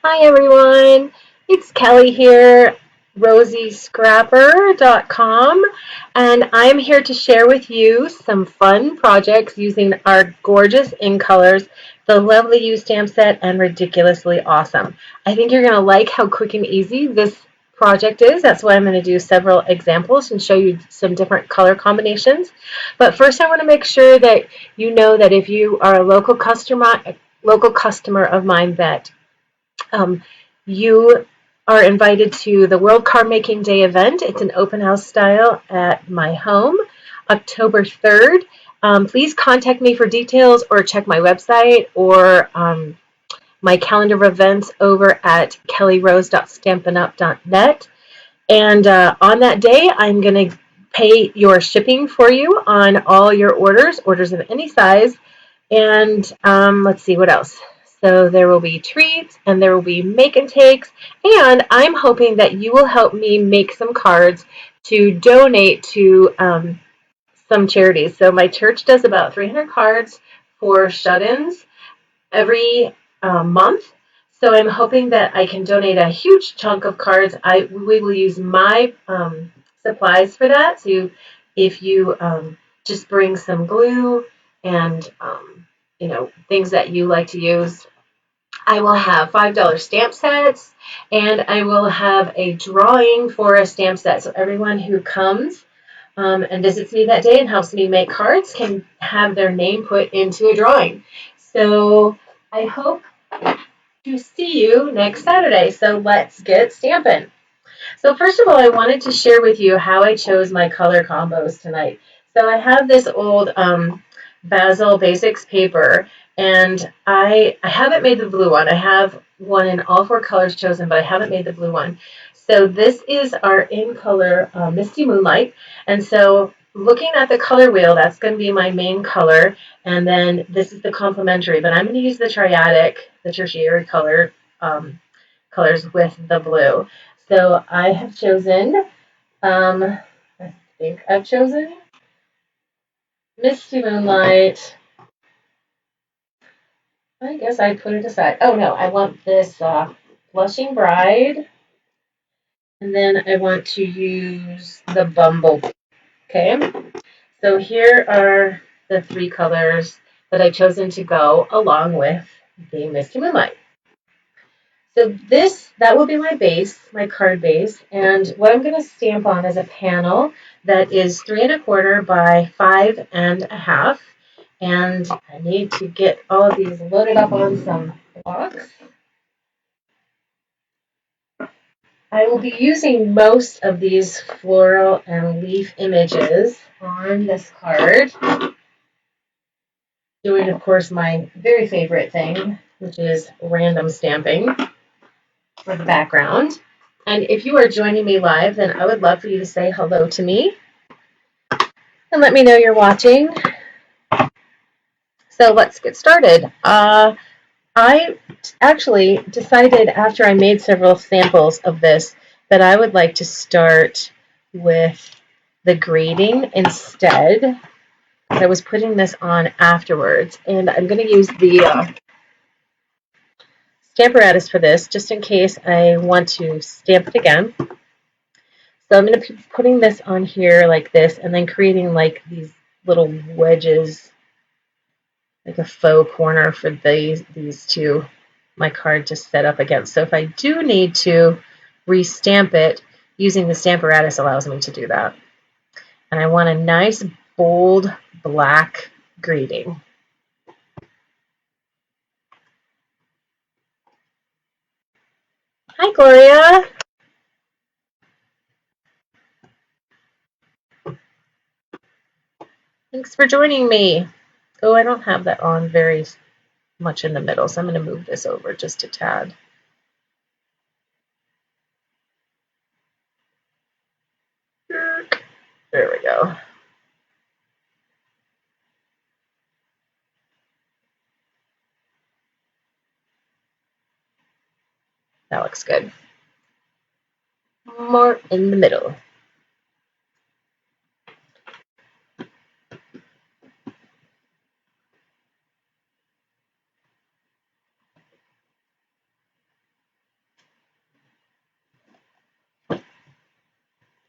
Hi everyone, it's Kelly here, rosiescrapper.com, and I'm here to share with you some fun projects using our gorgeous ink colors, the lovely U stamp set, and ridiculously awesome. I think you're going to like how quick and easy this project is. That's why I'm going to do several examples and show you some different color combinations. But first I want to make sure that you know that if you are a local customer of mine that um, you are invited to the World Cardmaking Day event. It's an open house style at my home, October 3rd. Please contact me for details or check my website or my calendar of events over at kellyrose.stampinup.net. And on that day, I'm going to pay your shipping for you on all your orders of any size. And let's see what else. So there will be treats and there will be make and takes. And I'm hoping that you will help me make some cards to donate to some charities. So my church does about 300 cards for shut-ins every month. So I'm hoping that I can donate a huge chunk of cards. We will use my supplies for that. So if you just bring some glue and things that you like to use, I will have $5 stamp sets, and I will have a drawing for a stamp set. So everyone who comes and visits me that day and helps me make cards can have their name put into a drawing. So I hope to see you next Saturday. So let's get stamping. So first of all, I wanted to share with you how I chose my color combos tonight. So I have this old Bazzills Basics paper, and I haven't made the blue one. I have one in all four colors chosen, but I haven't made the blue one. So this is our in color Misty Moonlight, and so looking at the color wheel, that's going to be my main color, and then this is the complementary, but I'm going to use the triadic, the tertiary color colors with the blue. So I have chosen, I think I've chosen Misty Moonlight. I guess I put it aside. Oh no, I want this Blushing Bride, and then I want to use the Bumble. Okay, so here are the three colors that I've chosen to go along with the Misty Moonlight. So that will be my base, my card base, and what I'm going to stamp on is a panel that is 3¼ by 5½, and I need to get all of these loaded up on some blocks. I will be using most of these floral and leaf images on this card, doing, of course, my very favorite thing, which is random stamping for the background. And if you are joining me live, then I would love for you to say hello to me and let me know you're watching. So let's get started. I actually decided after I made several samples of this that I would like to start with the grading instead. I was putting this on afterwards, and I'm going to use the Stamparatus for this just in case I want to stamp it again. So I'm going to be putting this on here like this and then creating like these little wedges, like a faux corner for these two, my card to set up against. So if I do need to restamp it, using the Stamparatus allows me to do that. And I want a nice bold black grading. Hi, Gloria. Thanks for joining me. Oh, I don't have that on very much in the middle, so I'm going to move this over just a tad. There we go. That looks good. More in the middle.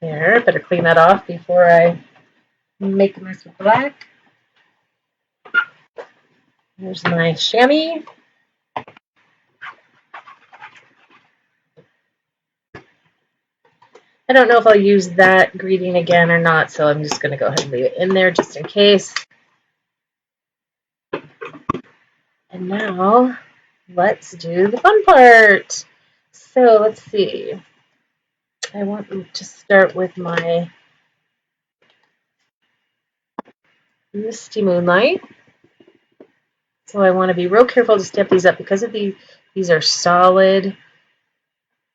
There, better clean that off before I make a mess with black. There's my chamois. I don't know if I'll use that greeting again or not, so I'm just going to go ahead and leave it in there just in case. And now, let's do the fun part. So, let's see. I want to start with my Misty Moonlight. So I want to be real careful to stamp these up because of these are solid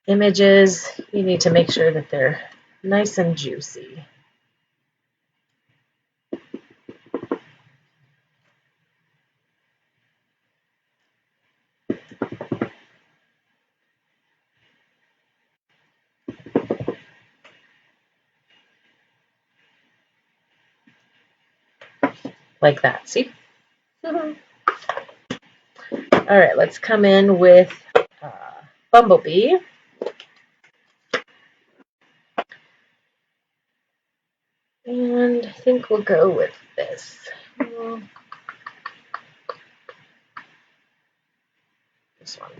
images. You need to make sure that they're nice and juicy. Like that, see? All right, let's come in with Bumblebee. And I think we'll go with this. This one.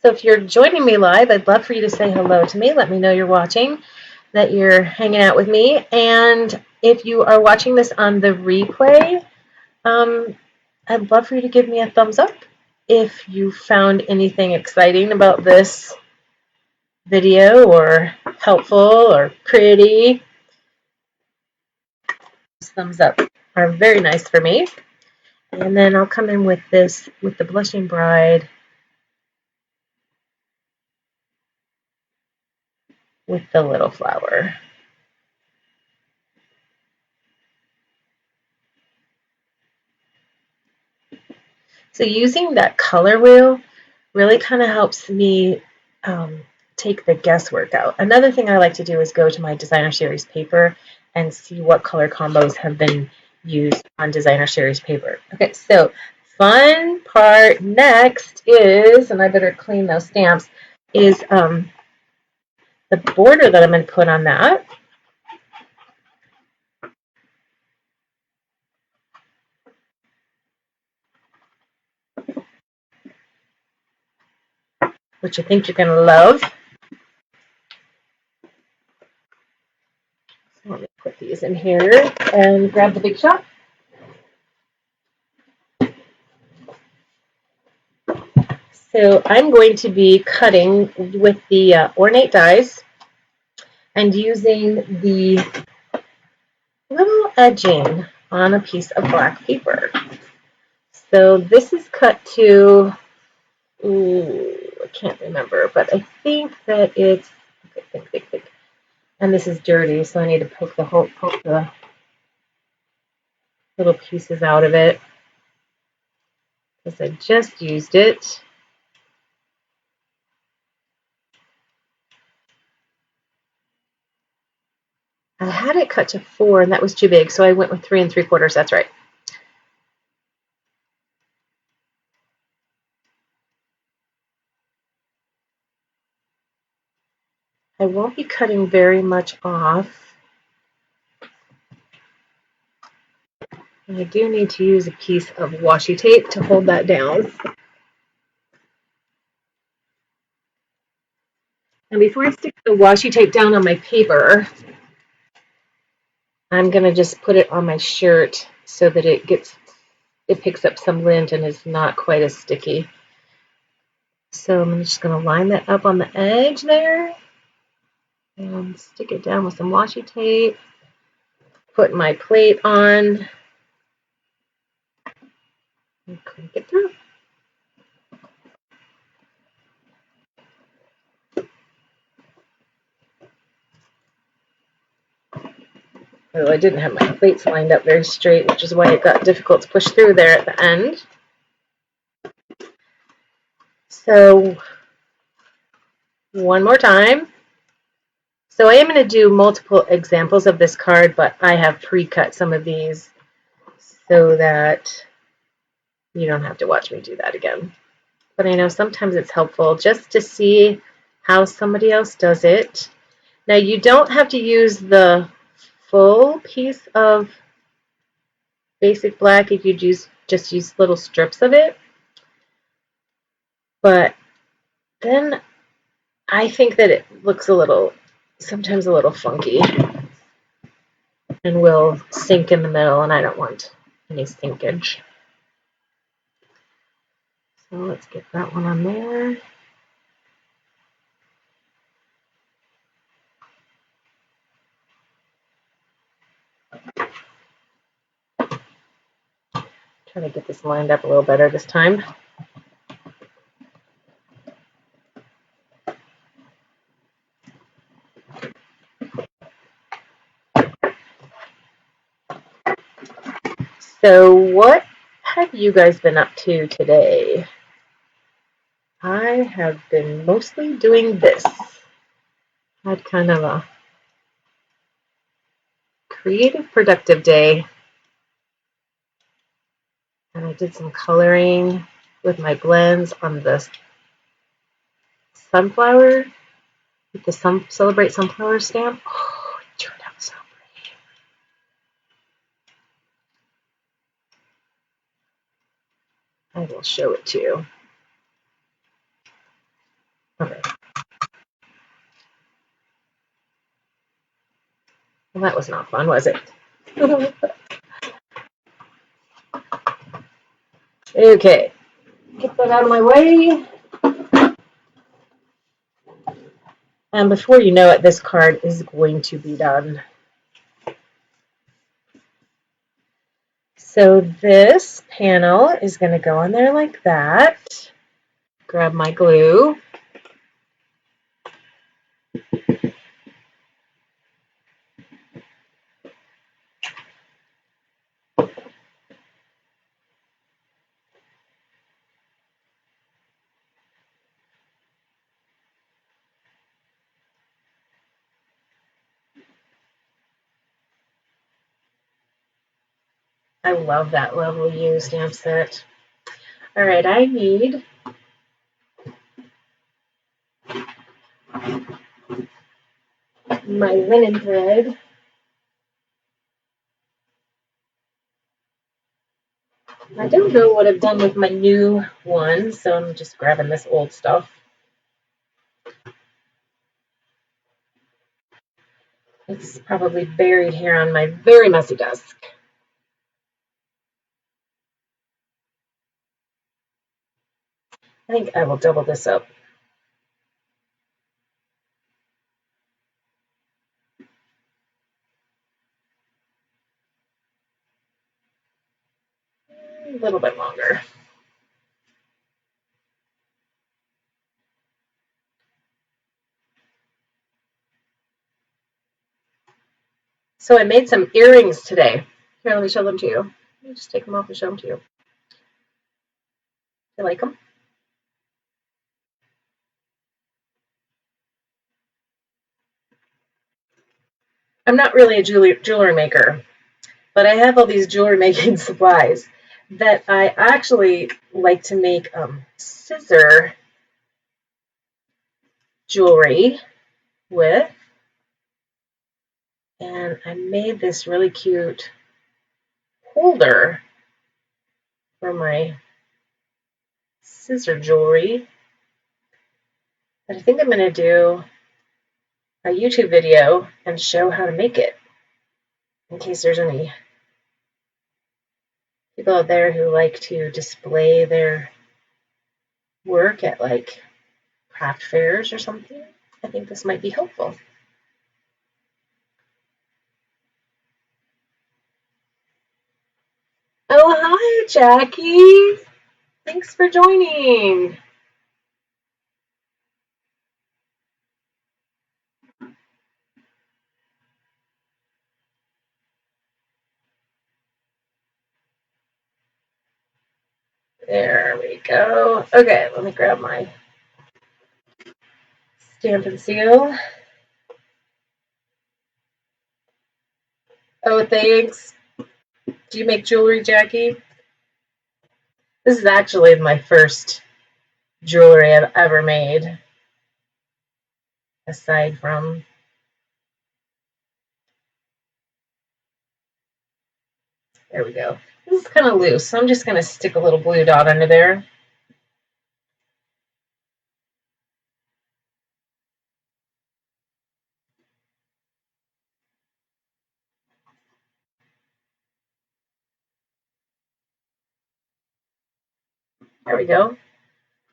So if you're joining me live, I'd love for you to say hello to me. Let me know you're watching, that you're hanging out with me. And if you are watching this on the replay, I'd love for you to give me a thumbs up if you found anything exciting about this video or helpful or pretty. Those thumbs up are very nice for me. And then I'll come in with this, with the Blushing Bride, with the little flower. So using that color wheel really kind of helps me take the guesswork out. Another thing I like to do is go to my designer series paper and see what color combos have been used on designer series paper. Okay, so fun part next is, and I better clean those stamps, is the border that I'm going to put on that. Which I think you're going to love. So let me put these in here and grab the Big Shot. So I'm going to be cutting with the ornate dies and using the little edging on a piece of black paper. So this is cut to, I can't remember, but I think that it's, okay, think. And this is dirty, so I need to poke the little pieces out of it because I just used it. I had it cut to 4 and that was too big, so I went with 3 3/4. That's right. I won't be cutting very much off. And I do need to use a piece of washi tape to hold that down. And before I stick the washi tape down on my paper, I'm going to just put it on my shirt so that it picks up some lint and is not quite as sticky. So I'm just going to line that up on the edge there and stick it down with some washi tape. Put my plate on and crank it through. Oh, I didn't have my plates lined up very straight, which is why it got difficult to push through there at the end. So one more time. So I am going to do multiple examples of this card, but I have pre-cut some of these so that you don't have to watch me do that again. But I know sometimes it's helpful just to see how somebody else does it. Now you don't have to use the full piece of basic black if you just use little strips of it. But then I think that it looks sometimes a little funky and will sink in the middle, and I don't want any sinkage. So let's get that one on there. Try to get this lined up a little better this time. So what have you guys been up to today? I have been mostly doing this. I had kind of a creative, productive day. And I did some coloring with my blends on the sunflower, with the Celebrate Sunflower stamp. Oh, it turned out so pretty. I will show it to you. Okay. Well, that was not fun, was it? Okay, get that out of my way. And before you know it, this card is going to be done. So this panel is going to go on there like that. Grab my glue. I love that level U stamp set. All right, I need my linen thread. I don't know what I've done with my new one, so I'm just grabbing this old stuff. It's probably buried here on my very messy desk. I think I will double this up. A little bit longer. So I made some earrings today. Here, let me show them to you. Let me just take them off and show them to you. You like them? I'm not really a jewelry maker, but I have all these jewelry making supplies that I actually like to make scissor jewelry with. And I made this really cute holder for my scissor jewelry. And I think I'm going to do a YouTube video and show how to make it, in case there's any people out there who like to display their work at like craft fairs or something. I think this might be helpful. Oh, hi, Jackie. Thanks for joining. There we go. Okay, let me grab my Stampin' Seal. Oh, thanks. Do you make jewelry, Jackie? This is actually my first jewelry I've ever made, aside from... There we go. This is kind of loose, so I'm just going to stick a little blue dot under there. There we go.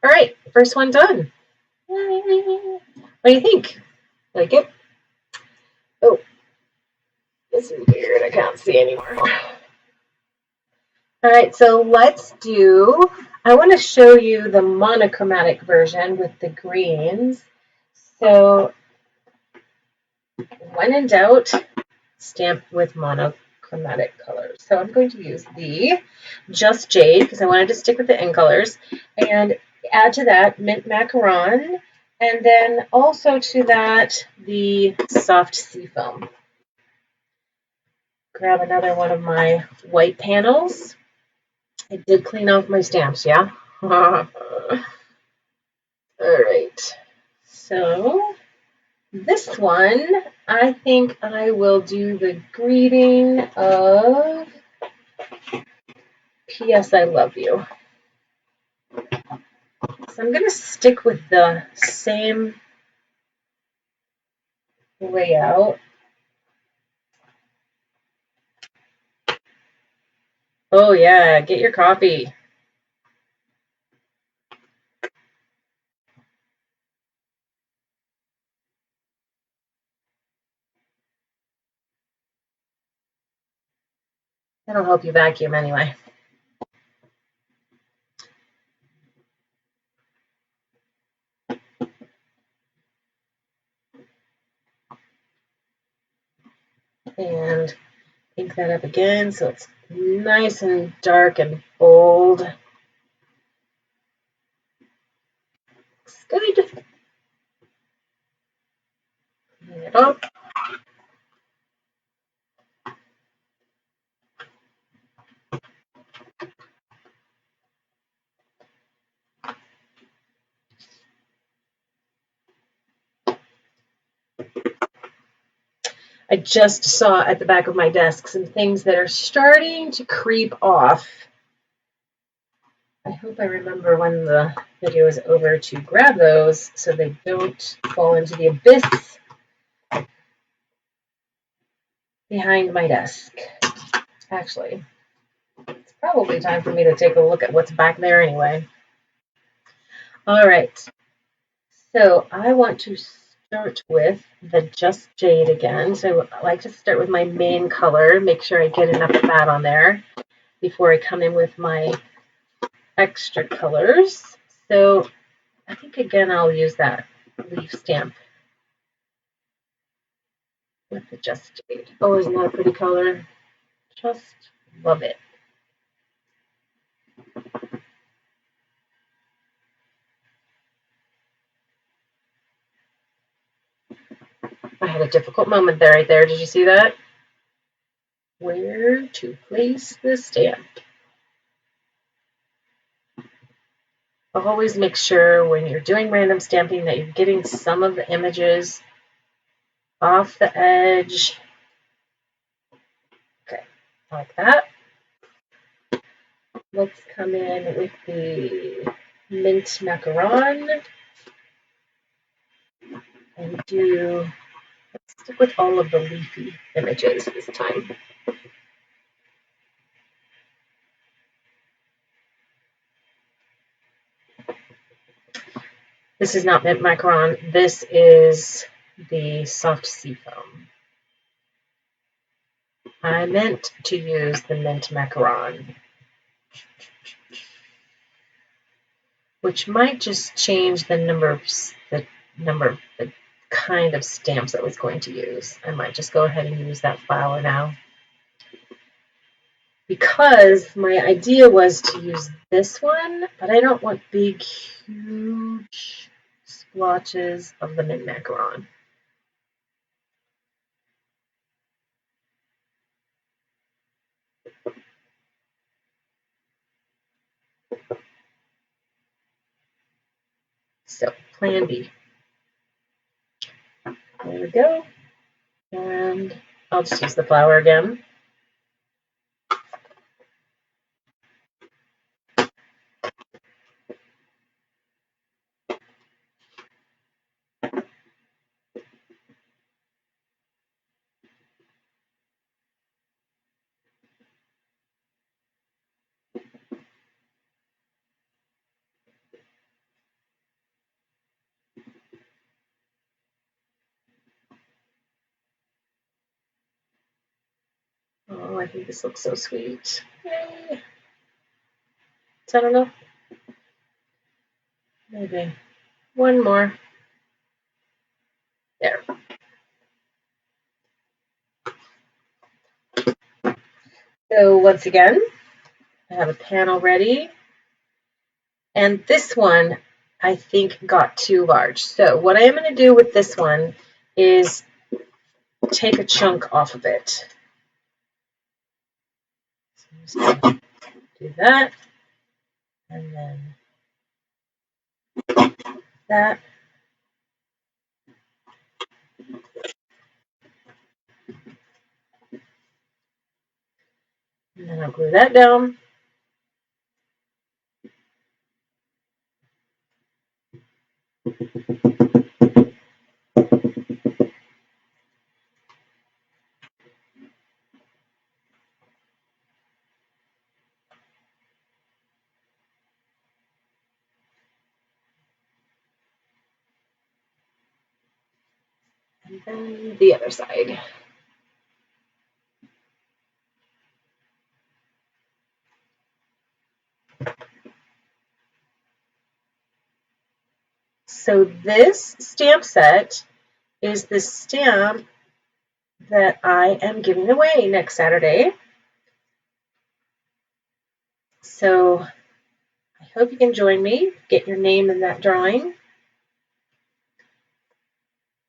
All right, first one done. What do you think? Like it? Oh, this is weird. I can't see anymore. All right, so let's do, I want to show you the monochromatic version with the greens. So when in doubt, stamp with monochromatic colors. So I'm going to use the Just Jade because I wanted to stick with the in colors, and add to that mint macaron, and then also to that the soft seafoam. Grab another one of my white panels. I did clean off my stamps, yeah? All right. So this one, I think I will do the greeting of P.S. I love you. So I'm going to stick with the same layout. Oh yeah, get your coffee. That'll help you vacuum anyway. And ink that up again so it's nice and dark and bold. Looks good. Clean it up. I just saw at the back of my desk some things that are starting to creep off. I hope I remember when the video is over to grab those so they don't fall into the abyss behind my desk. Actually, it's probably time for me to take a look at what's back there anyway. All right, so I want to start with the Just Jade again. So I like to start with my main color, make sure I get enough of that on there before I come in with my extra colors. So I think again I'll use that leaf stamp with the Just Jade. Oh, isn't that a pretty color? Just love it. I had a difficult moment there, right there. Did you see that? Where to place the stamp. Always make sure when you're doing random stamping that you're getting some of the images off the edge. Okay, like that. Let's come in with the mint macaron and let's stick with all of the leafy images this time. This is not mint macaron. This is the soft seafoam. I meant to use the mint macaron, which might just change the number of the kind of stamps I was going to use. I might just go ahead and use that flower now, because my idea was to use this one, but I don't want big, huge splotches of the mint macaron. Plan B. There we go. And I'll just use the flower again. Oh, I think this looks so sweet. Yay. Is that enough? Maybe. One more. There. So once again, I have a panel ready. And this one, I think, got too large. So what I am going to do with this one is take a chunk off of it. So I'm just going to do that. And then that. And then I'll glue that down. And then the other side. So this stamp set is the stamp that I am giving away next Saturday. So I hope you can join me, get your name in that drawing.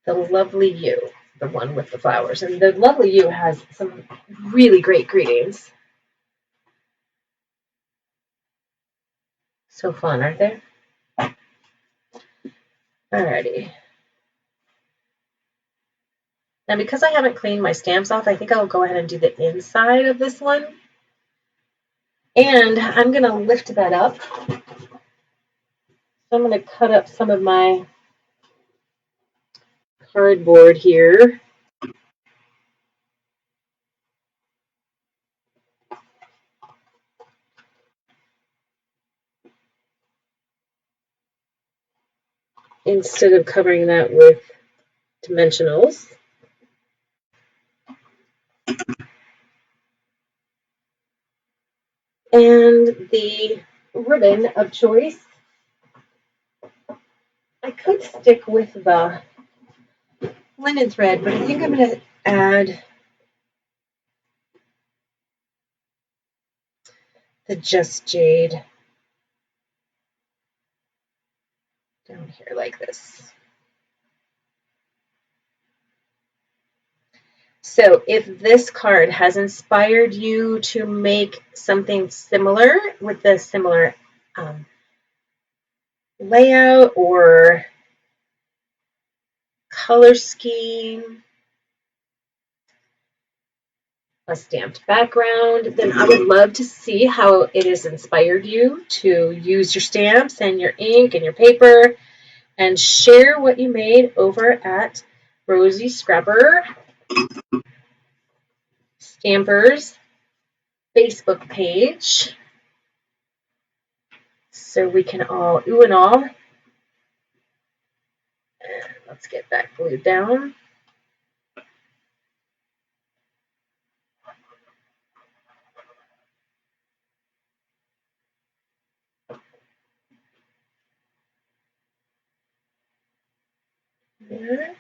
The lovely you, the one with the flowers. And the lovely you has some really great greetings. So fun, aren't they? Alrighty. Now, because I haven't cleaned my stamps off, I think I'll go ahead and do the inside of this one. And I'm going to lift that up. So I'm going to cut up some of my cardboard here. Instead of covering that with dimensionals. And the ribbon of choice, I could stick with the linen thread, but I think I'm going to add the Just Jade down here like this. So if this card has inspired you to make something similar with a similar layout or color scheme, a stamped background, then I would love to see how it has inspired you to use your stamps and your ink and your paper, and share what you made over at Rosie Scrapper Stampers Facebook page, so we can all ooh and all. And let's get that glued down. There.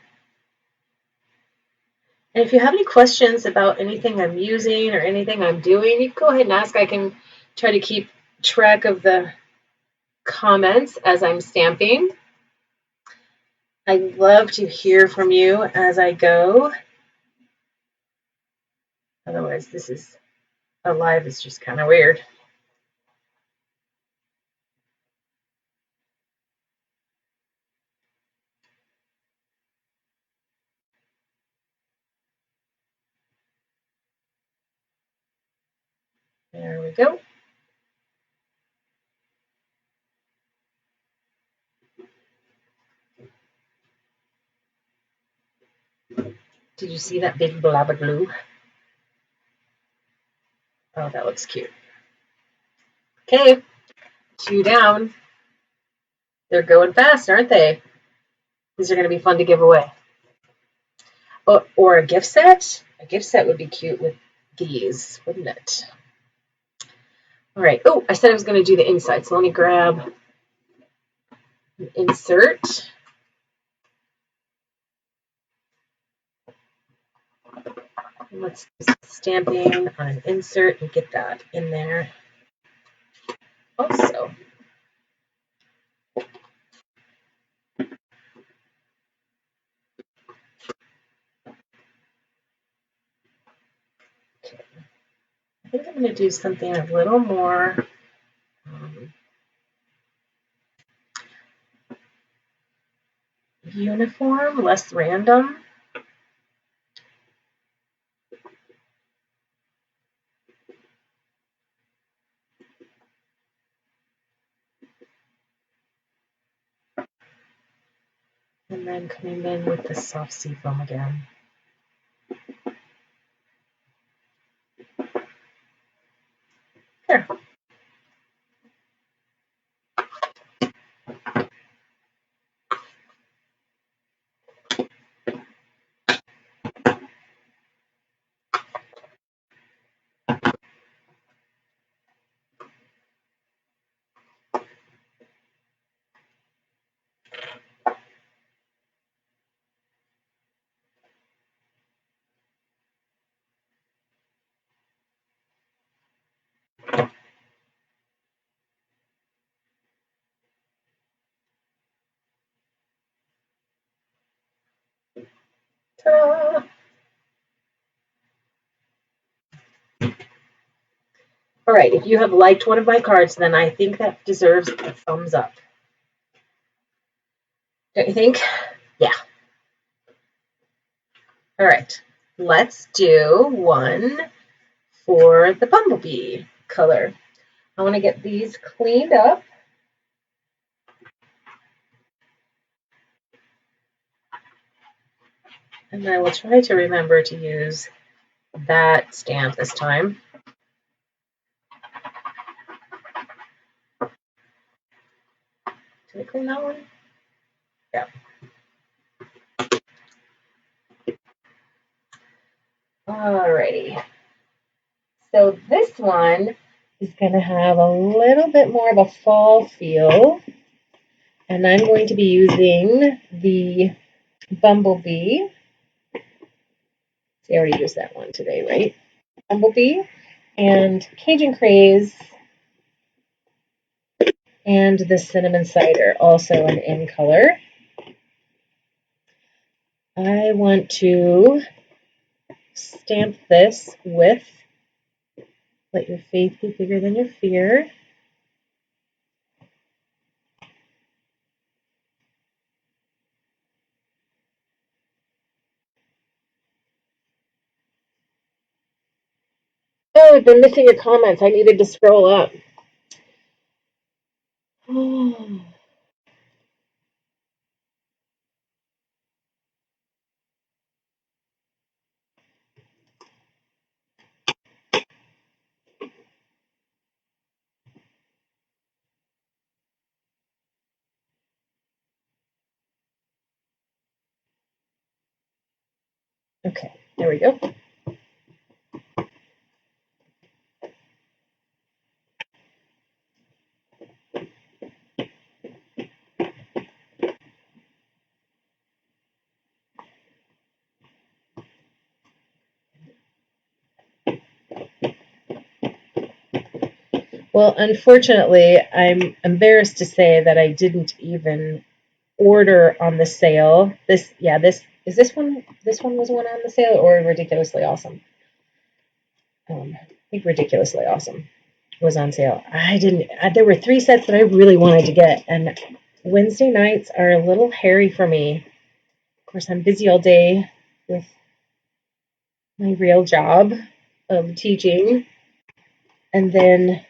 And if you have any questions about anything I'm using or anything I'm doing, you can go ahead and ask. I can try to keep track of the comments as I'm stamping. I'd love to hear from you as I go. Otherwise, this is live is just kind of weird. There we go. Did you see that big blob of glue? Oh, that looks cute. Okay, 2 down. They're going fast, aren't they? These are going to be fun to give away. Or a gift set. A gift set would be cute with these, wouldn't it? All right. Oh, I said I was going to do the inside, so let me grab an insert. And let's do some stamping on an insert and get that in there also. Okay. I think I'm going to do something a little more uniform, less random. And then coming in with the soft sea foam again. There. Ta-da! All right, if you have liked one of my cards, then I think that deserves a thumbs up. Don't you think? Yeah. All right, let's do one for the bumblebee color. I want to get these cleaned up. And I will try to remember to use that stamp this time. Did I clean that one? Yeah. Alrighty. So this one is going to have a little bit more of a fall feel. And I'm going to be using the bumblebee. See, I already used that one today, right? Bumblebee and Cajun Craze and the cinnamon cider, also an in color. I want to stamp this with Let Your Faith Be Bigger Than Your Fear. Oh, I've been missing your comments. I needed to scroll up. Oh. Okay, there we go. Well, unfortunately, I'm embarrassed to say that I didn't even order on the sale. This one was one on the sale or Ridiculously Awesome? I think Ridiculously Awesome was on sale. There were 3 sets that I really wanted to get, and Wednesday nights are a little hairy for me. Of course, I'm busy all day with my real job of teaching. And then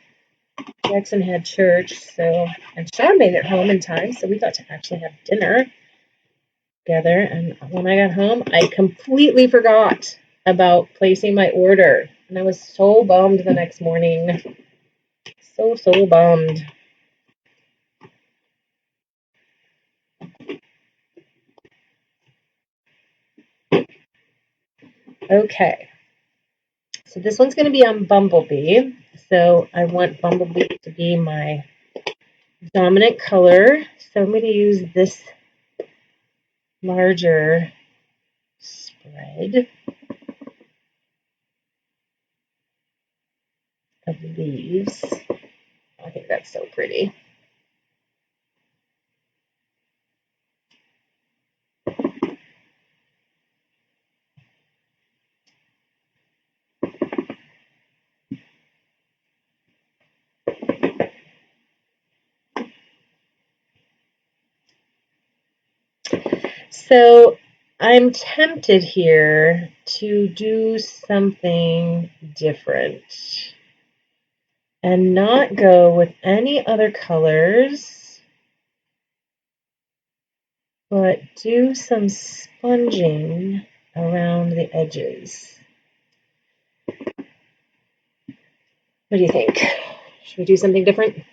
Jackson had church, and Sean made it home in time, so we got to actually have dinner together. And when I got home, I completely forgot about placing my order. And I was so bummed the next morning. So bummed. Okay. So this one's going to be on Bumblebee. So I want Bumblebee to be my dominant color. So I'm going to use this larger spread of leaves. I think that's so pretty. So I'm tempted here to do something different and not go with any other colors, but do some sponging around the edges. What do you think? Should we do something different?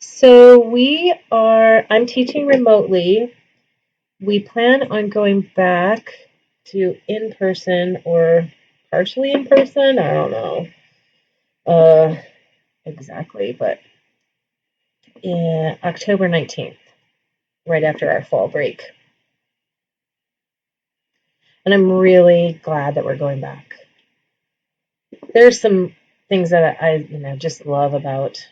So I'm teaching remotely. We plan on going back to in-person or partially in-person. I don't know exactly, but October 19th, right after our fall break. And I'm really glad that we're going back. There's some things that I just love about.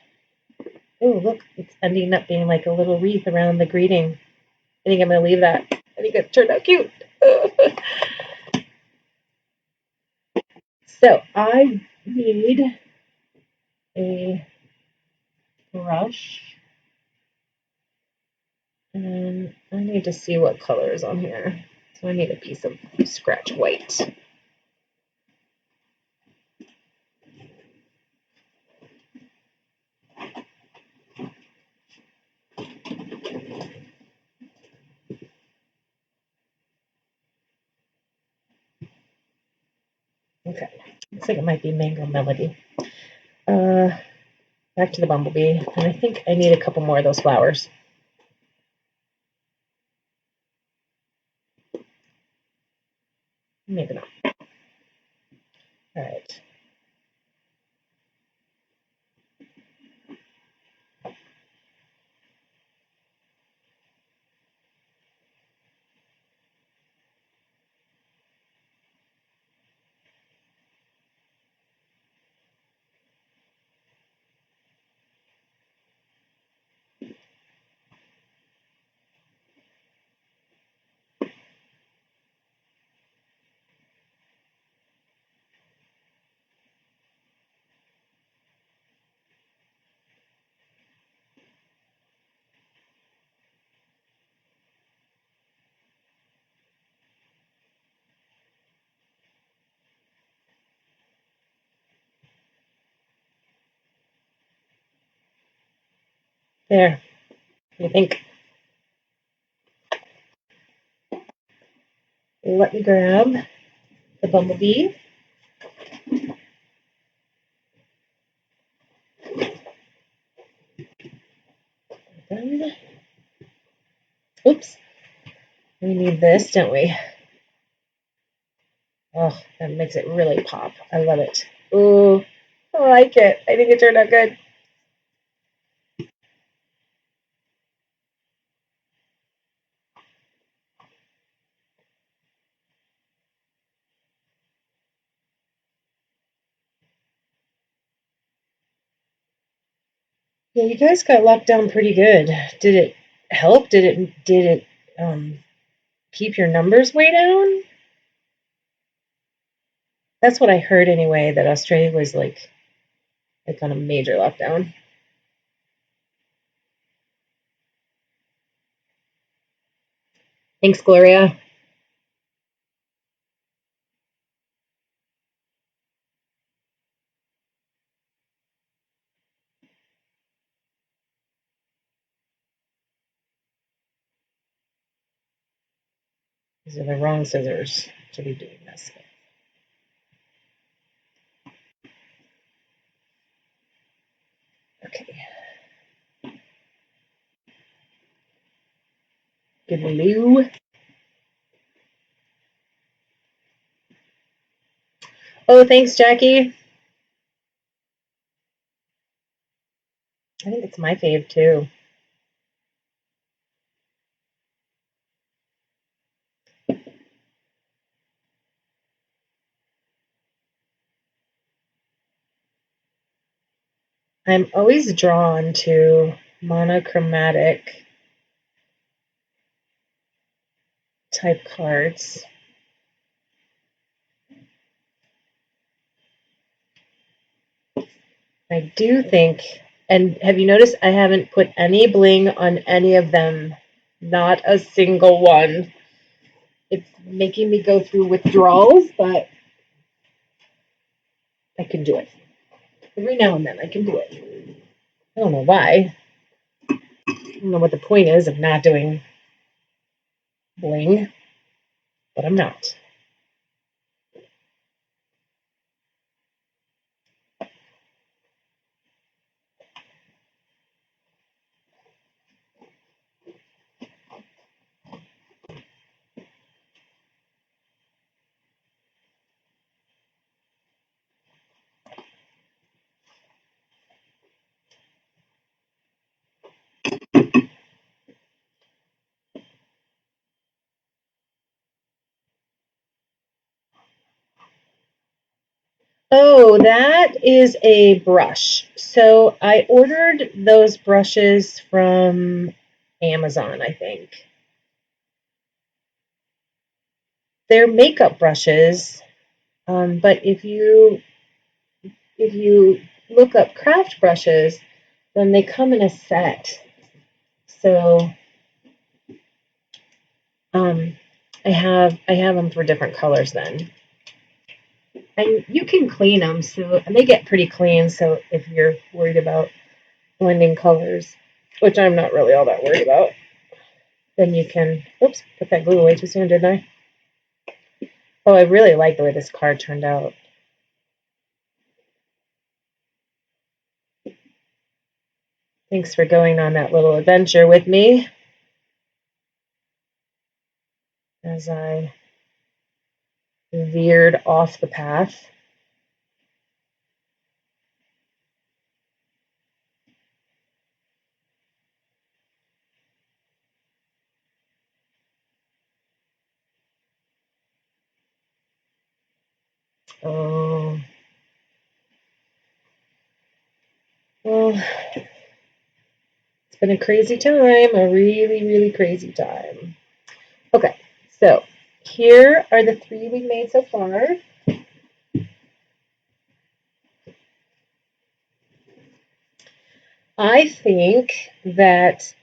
Oh, look, it's ending up being like a little wreath around the greeting. I think I'm going to leave that. I think it turned out cute. So I need a brush, and I need to see what color is on here. So I need a piece of scratch white. Okay, looks like it might be Mango Melody. Back to the Bumblebee, and I think I need a couple more of those flowers. Maybe not. All right. There. What do you think? Let me grab the Bumblebee. Then, oops. We need this, don't we? Oh, that makes it really pop. I love it. Ooh, I like it. I think it turned out good. Yeah, you guys got locked down pretty good. Did it help? Did it keep your numbers way down? That's what I heard anyway, that Australia was like on a major lockdown. Thanks, Gloria. These are the wrong scissors to be doing this with. Okay. Good glue. Oh, thanks, Jackie. I think it's my fave too. I'm always drawn to monochromatic type cards. I do think, and have you noticed I haven't put any bling on any of them? Not a single one. It's making me go through withdrawals, but I can do it. Every now and then I can do it. I don't know why. I don't know what the point is of not doing bling, but I'm not. Oh, that is a brush. So I ordered those brushes from Amazon, I think. They're makeup brushes, but if you look up craft brushes, then they come in a set. So um, I have them for different colors then. And you can clean them, so and they get pretty clean. So if you're worried about blending colors, which I'm not really all that worried about, then you can. Oops, put that glue away too soon, didn't I? Oh, I really like the way this card turned out. Thanks for going on that little adventure with me as I veered off the path. Oh, well, it's been a crazy time, a really, really crazy time. Okay, so here are the 3 we made so far. I think that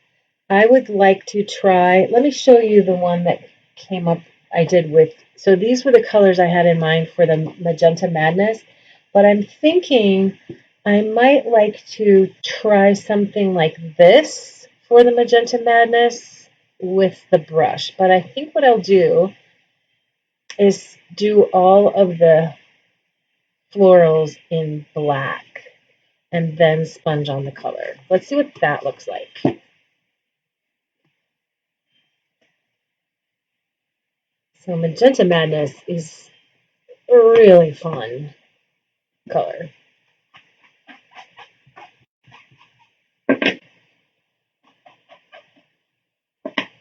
I would like to try, let me show you the one that came up I did with, so these were the colors I had in mind for the Magenta Madness, but I'm thinking I might like to try something like this for the Magenta Madness with the brush. But I think what I'll do is do all of the florals in black and then sponge on the color. Let's see what that looks like. So Magenta Madness is a really fun color.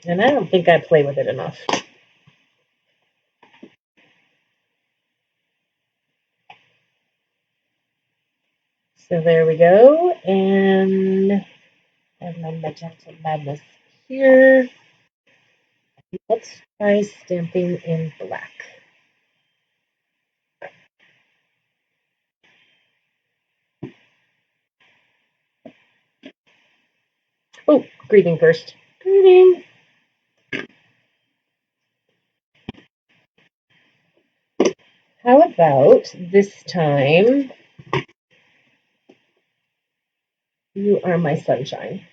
And I don't think I play with it enough. So there we go. And I have my Magenta Madness here. Let's try stamping in black. Oh, greeting first. Greeting. How about this time? You are my sunshine.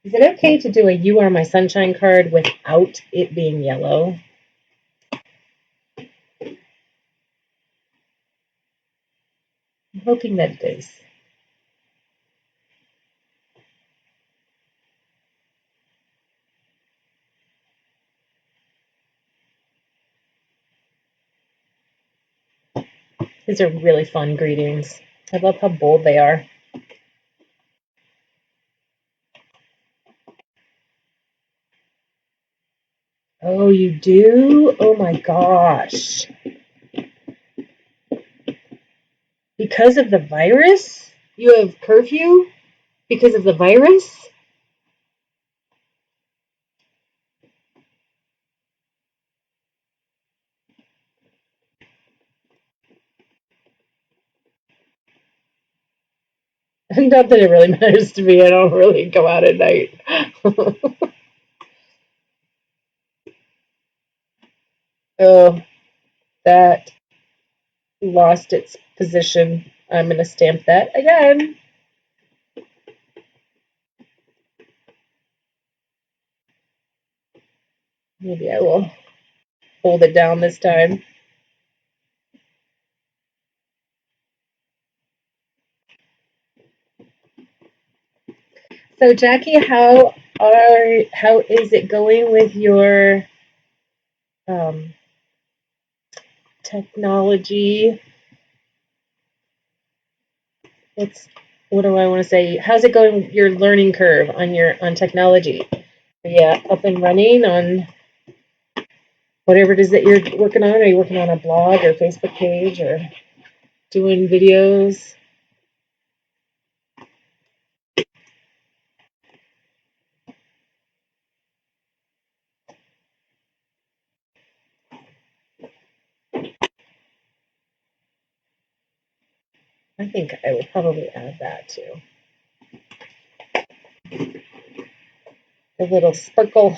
Is it okay to do a You Are My Sunshine card without it being yellow? I'm hoping that it is. These are really fun greetings. I love how bold they are. Oh, you do? Oh my gosh. Because of the virus? You have curfew because of the virus? Not that it really matters to me. I don't really go out at night. Oh, that lost its position. I'm going to stamp that again. Maybe I will hold it down this time. So Jackie, how is it going with your um, technology? What do I want to say? How's it going? Your learning curve on technology? Yeah, up and running on whatever it is that you're working on. Are you working on a blog or Facebook page or doing videos? I think I would probably add that too. A little sparkle.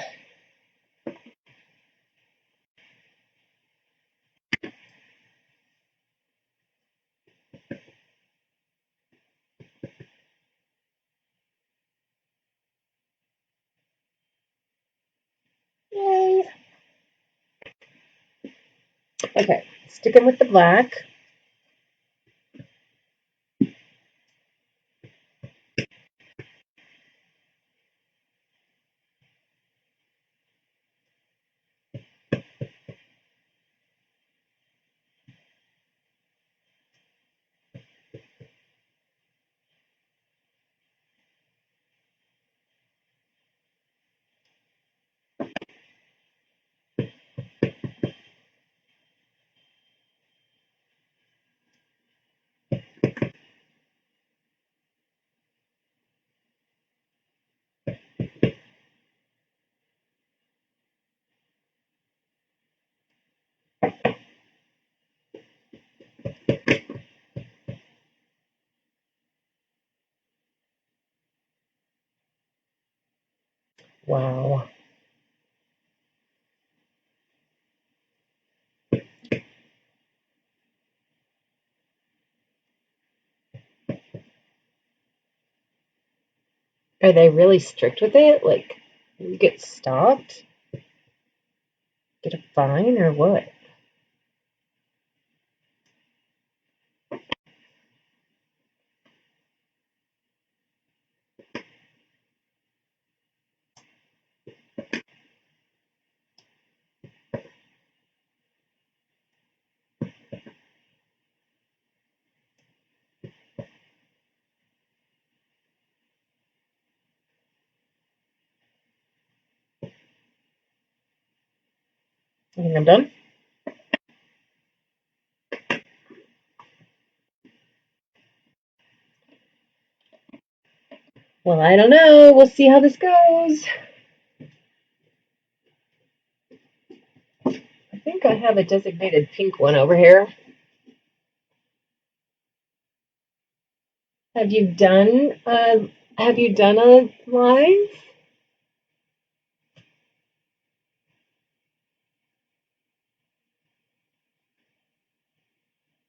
Yay. Okay, sticking with the black. Wow. Are they really strict with it? Like, you get stopped? Get a fine or what? I think I'm done. Well, I don't know. We'll see how this goes. I think I have a designated pink one over here. Have you done a live?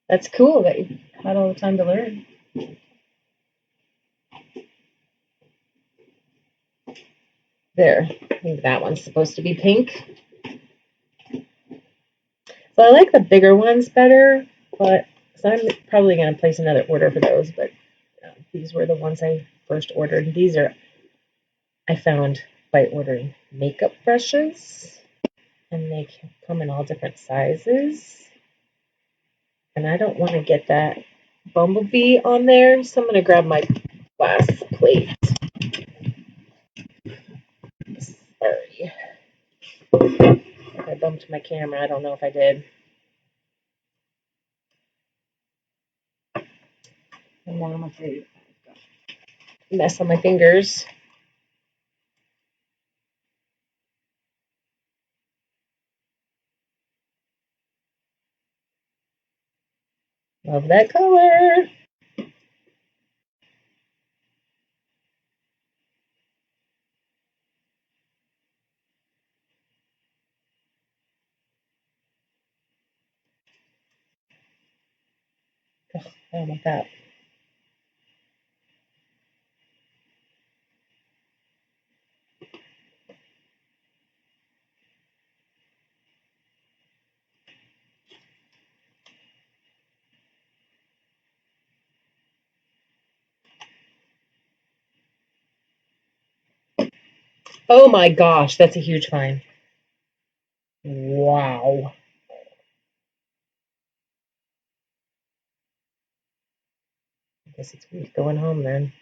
That's cool that you had all the time to learn. There, I think that one's supposed to be pink. So I like the bigger ones better, but so I'm probably going to place another order for those. But these were the ones I first ordered. These are I found by ordering makeup brushes, and they come in all different sizes. And I don't want to get that bumblebee on there, so I'm going to grab my glass plate. Sorry. I bumped my camera. I don't know if I did. And now I'm afraid I've got a mess on my fingers. Love that color. Ugh, I don't want that. Oh my gosh, that's a huge find. Wow. I guess it's worth going home then.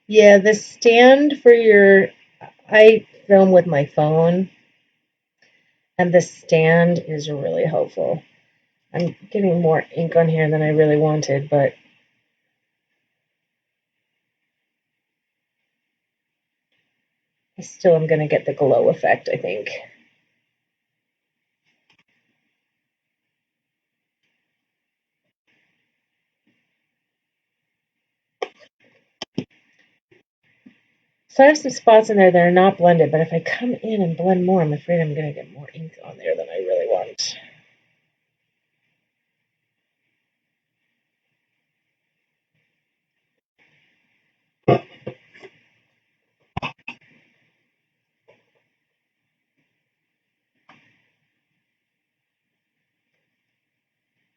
Yeah, the stand for your, I film with my phone, and the stand is really helpful. I'm getting more ink on here than I really wanted, but I still am going to get the glow effect, I think. So I have some spots in there that are not blended, but if I come in and blend more, I'm afraid I'm going to get more ink on there than I really want.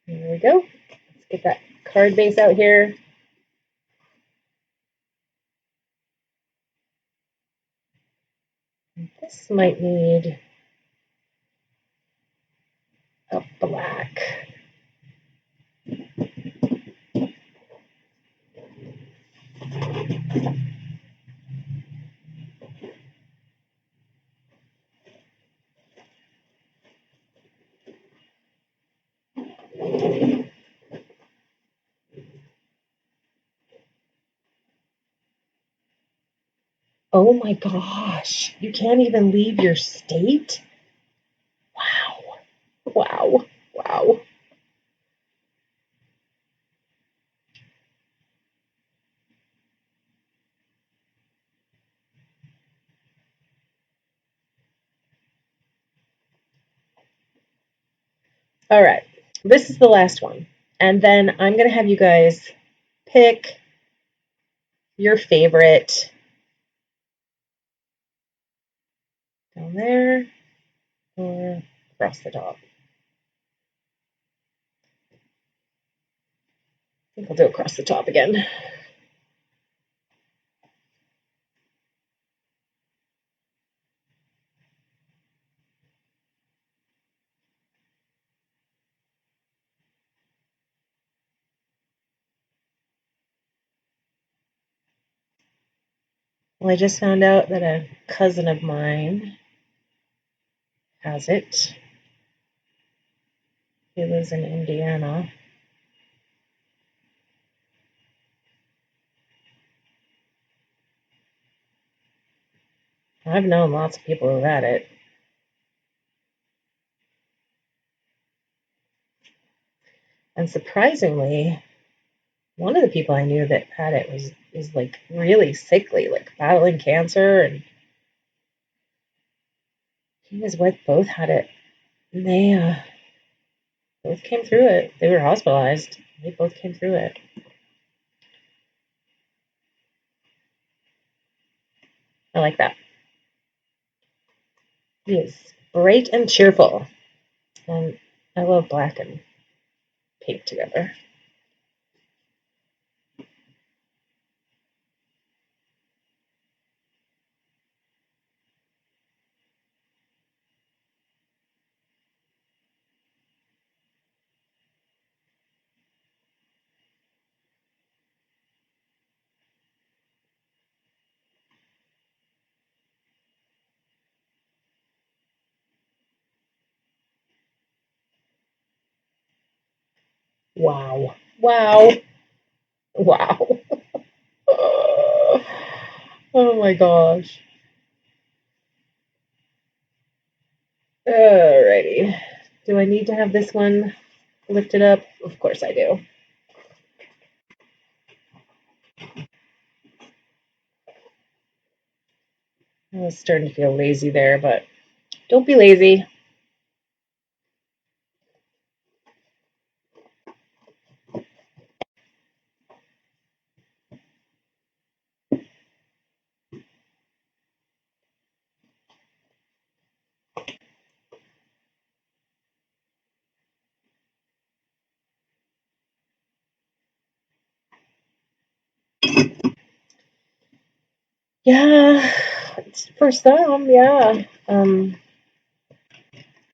There we go. Let's get that card base out here. This might need a black. Oh my gosh, you can't even leave your state? Wow, wow, wow. All right, this is the last one. And then I'm going to have you guys pick your favorite down there or across the top. I think I'll do across the top again. Well, I just found out that a cousin of mine has it. He lives in Indiana. I've known lots of people who've had it. And surprisingly, one of the people I knew that had it was like really sickly, like battling cancer, and he and his wife both had it. And they both came through it. They were hospitalized. They both came through it. I like that. He is bright and cheerful. And I love black and pink together. Wow. Wow. Wow. Oh my gosh. Alrighty. Do I need to have this one lifted up? Of course I do. I was starting to feel lazy there, but don't be lazy. Yeah, for some, yeah.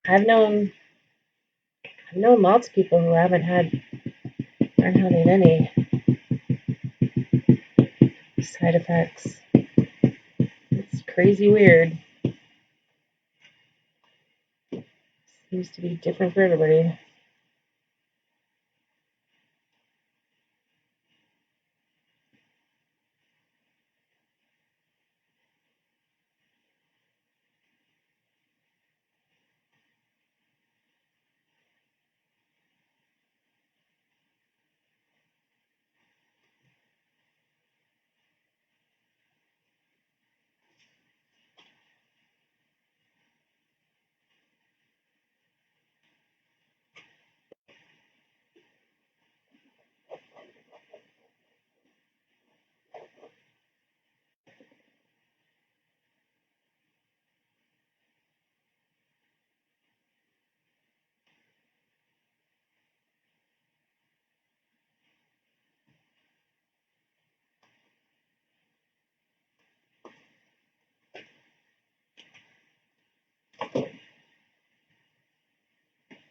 I've known lots of people who aren't having any side effects. It's crazy weird. Seems to be different for everybody.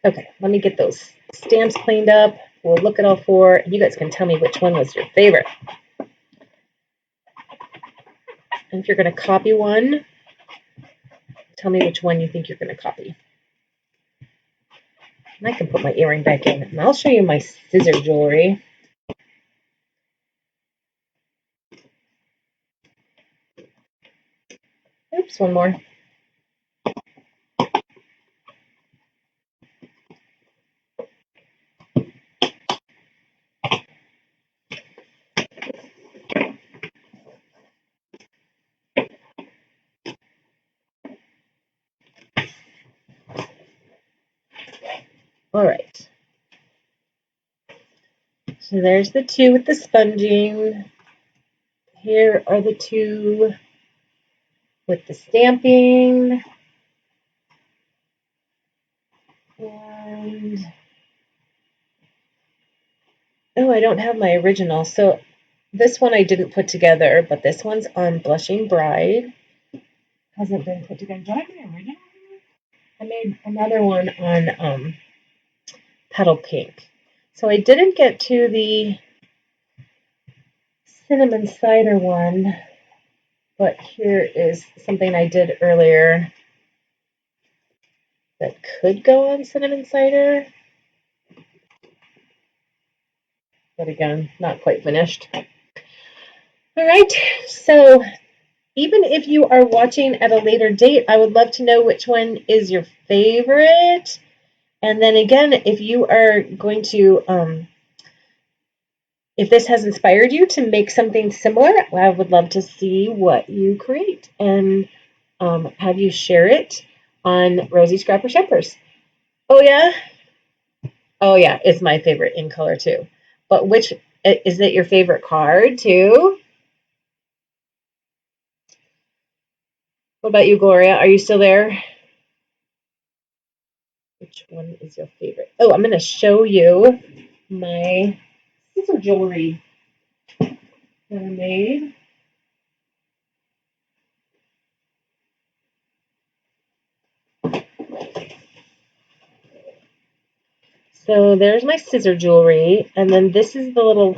Okay, let me get those stamps cleaned up. We'll look at all four, and you guys can tell me which one was your favorite. And if you're going to copy one, tell me which one you think you're going to copy. And I can put my earring back in, and I'll show you my scissor jewelry. Oops, one more. All right. So there's the two with the sponging. Here are the two with the stamping. And oh, I don't have my original. So this one I didn't put together, but this one's on Blushing Bride. Hasn't been put together. Do I have my original? I made another one on Petal Pink. So I didn't get to the cinnamon cider one, but here is something I did earlier that could go on cinnamon cider. But again, not quite finished. All right, so even if you are watching at a later date, I would love to know which one is your favorite. And then again, if you are going to, if this has inspired you to make something similar, I would love to see what you create and have you share it on Rosie Scrapper Shepers. Oh yeah? Oh yeah, it's my favorite in color too. But which, is it your favorite card too? What about you, Gloria? Are you still there? Which one is your favorite? Oh, I'm going to show you my scissor jewelry that I made. So there's my scissor jewelry, and then this is the little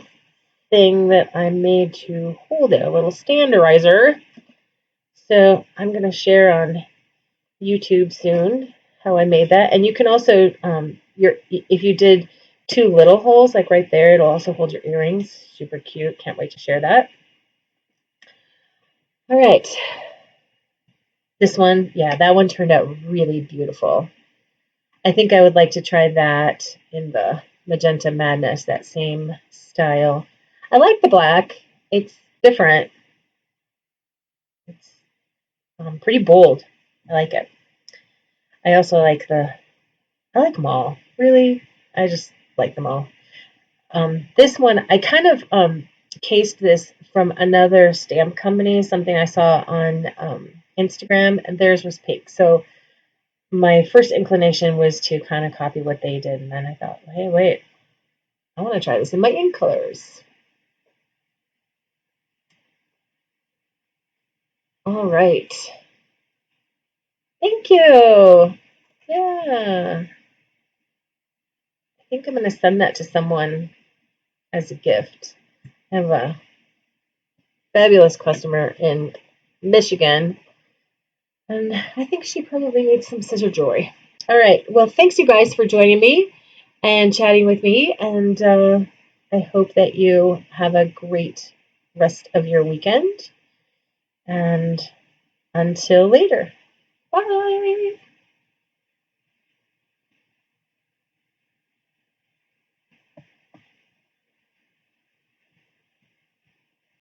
thing that I made to hold it, a little standerizer. So I'm going to share on YouTube soon how I made that. And you can also, if you did 2 little holes, like right there, it'll also hold your earrings. Super cute. Can't wait to share that. All right. This one, yeah, that one turned out really beautiful. I think I would like to try that in the Magenta Madness, that same style. I like the black. It's different. It's pretty bold. I like it. I also like I like them all. Really, I just like them all. This one, I kind of cased this from another stamp company, something I saw on Instagram, and theirs was pink. So my first inclination was to kind of copy what they did, and then I thought, hey, wait, I want to try this in my ink colors. All right. Thank you. Yeah. I think I'm going to send that to someone as a gift. I have a fabulous customer in Michigan, and I think she probably needs some scissor jewelry. All right. Well, thanks you guys for joining me and chatting with me, and I hope that you have a great rest of your weekend. And until later, bye.